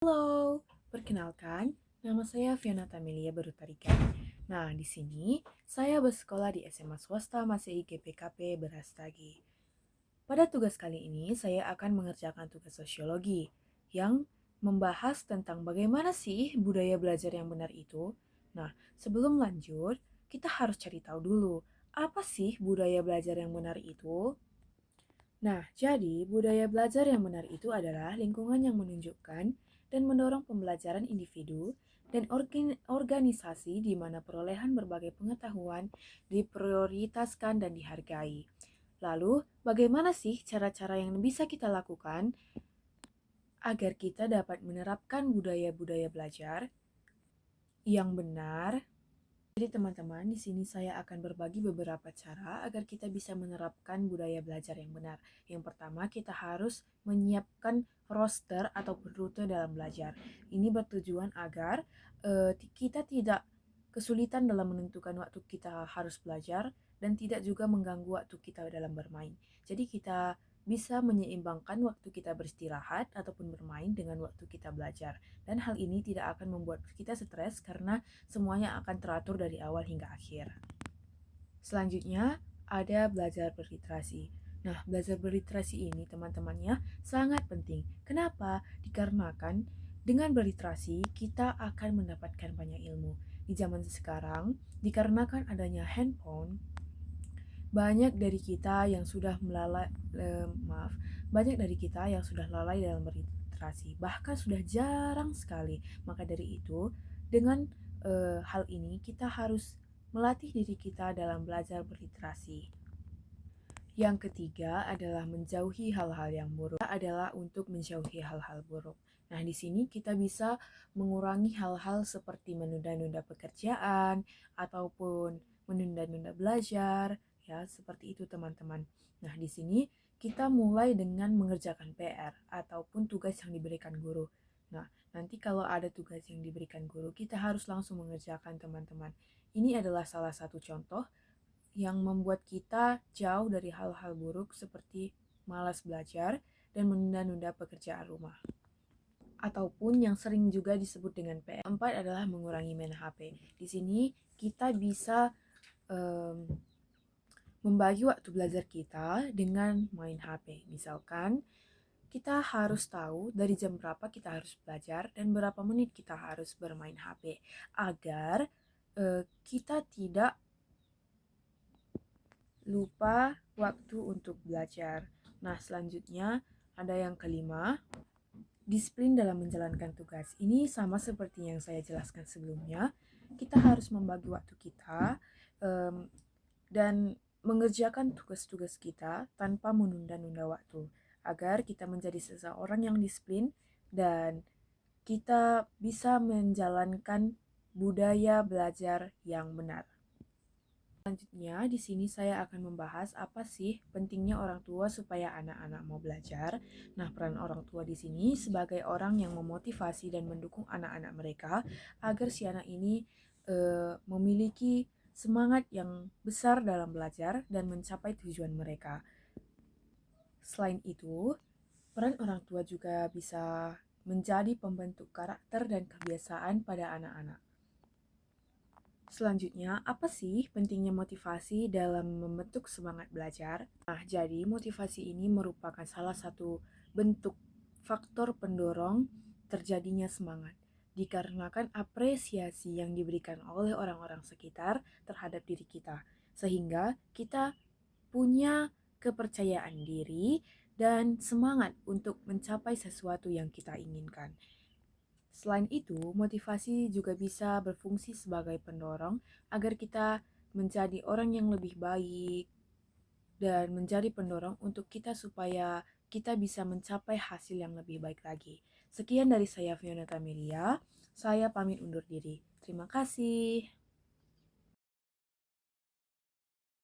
Halo, perkenalkan, nama saya Fiona Tamelia Barutarika. Nah, di sini saya bersekolah di SMA swasta Masehi GPKP Berastagi. Pada tugas kali ini, saya akan mengerjakan tugas sosiologi yang membahas tentang bagaimana sih budaya belajar yang benar itu. Nah, sebelum lanjut, kita harus cari tahu dulu, apa sih budaya belajar yang benar itu? Nah, jadi budaya belajar yang benar itu adalah lingkungan yang menunjukkan dan mendorong pembelajaran individu dan organisasi di mana perolehan berbagai pengetahuan diprioritaskan dan dihargai. Lalu, bagaimana sih cara-cara yang bisa kita lakukan agar kita dapat menerapkan budaya-budaya belajar yang benar? Jadi teman-teman, di sini saya akan berbagi beberapa cara agar kita bisa menerapkan budaya belajar yang benar. Yang pertama, kita harus menyiapkan roster atau rute dalam belajar. Ini bertujuan agar kita tidak kesulitan dalam menentukan waktu kita harus belajar dan tidak juga mengganggu waktu kita dalam bermain. Jadi kita bisa menyeimbangkan waktu kita beristirahat ataupun bermain dengan waktu kita belajar. Dan hal ini tidak akan membuat kita stres karena semuanya akan teratur dari awal hingga akhir. Selanjutnya, ada belajar berliterasi. Nah, belajar berliterasi ini teman-temannya sangat penting. Kenapa? Dikarenakan dengan berliterasi kita akan mendapatkan banyak ilmu. Di zaman sekarang, dikarenakan adanya handphone, banyak dari kita yang sudah banyak dari kita yang sudah lalai dalam berliterasi, bahkan sudah jarang sekali. Maka dari itu, dengan hal ini kita harus melatih diri kita dalam belajar berliterasi. Yang ketiga adalah menjauhi hal-hal yang buruk. Adalah untuk menjauhi hal-hal buruk. Nah, di sini kita bisa mengurangi hal-hal seperti menunda-nunda pekerjaan ataupun menunda-nunda belajar, ya, seperti itu teman-teman. Nah, di sini kita mulai dengan mengerjakan PR ataupun tugas yang diberikan guru. Nah, nanti kalau ada tugas yang diberikan guru, kita harus langsung mengerjakan teman-teman. Ini adalah salah satu contoh yang membuat kita jauh dari hal-hal buruk seperti malas belajar dan menunda-nunda pekerjaan rumah. Ataupun yang sering juga disebut dengan PR. Keempat adalah mengurangi main HP. Di sini kita bisa membagi waktu belajar kita dengan main HP. Misalkan kita harus tahu dari jam berapa kita harus belajar dan berapa menit kita harus bermain HP agar kita tidak lupa waktu untuk belajar. Nah, selanjutnya ada yang kelima, disiplin dalam menjalankan tugas. Ini sama seperti yang saya jelaskan sebelumnya. Kita harus membagi waktu kita dan mengerjakan tugas-tugas kita tanpa menunda-nunda waktu agar kita menjadi seseorang yang disiplin dan kita bisa menjalankan budaya belajar yang benar. Selanjutnya, di sini saya akan membahas apa sih pentingnya orang tua supaya anak-anak mau belajar. Nah, peran orang tua di sini sebagai orang yang memotivasi dan mendukung anak-anak mereka agar si anak ini memiliki semangat yang besar dalam belajar dan mencapai tujuan mereka. Selain itu, peran orang tua juga bisa menjadi pembentuk karakter dan kebiasaan pada anak-anak. Selanjutnya, apa sih pentingnya motivasi dalam membentuk semangat belajar? Nah, jadi motivasi ini merupakan salah satu bentuk faktor pendorong terjadinya semangat. Dikarenakan apresiasi yang diberikan oleh orang-orang sekitar terhadap diri kita. Sehingga kita punya kepercayaan diri dan semangat untuk mencapai sesuatu yang kita inginkan. Selain itu, motivasi juga bisa berfungsi sebagai pendorong agar kita menjadi orang yang lebih baik dan menjadi pendorong untuk kita supaya kita bisa mencapai hasil yang lebih baik lagi. Sekian dari saya Fiona Tamelia, saya pamit undur diri. Terima kasih.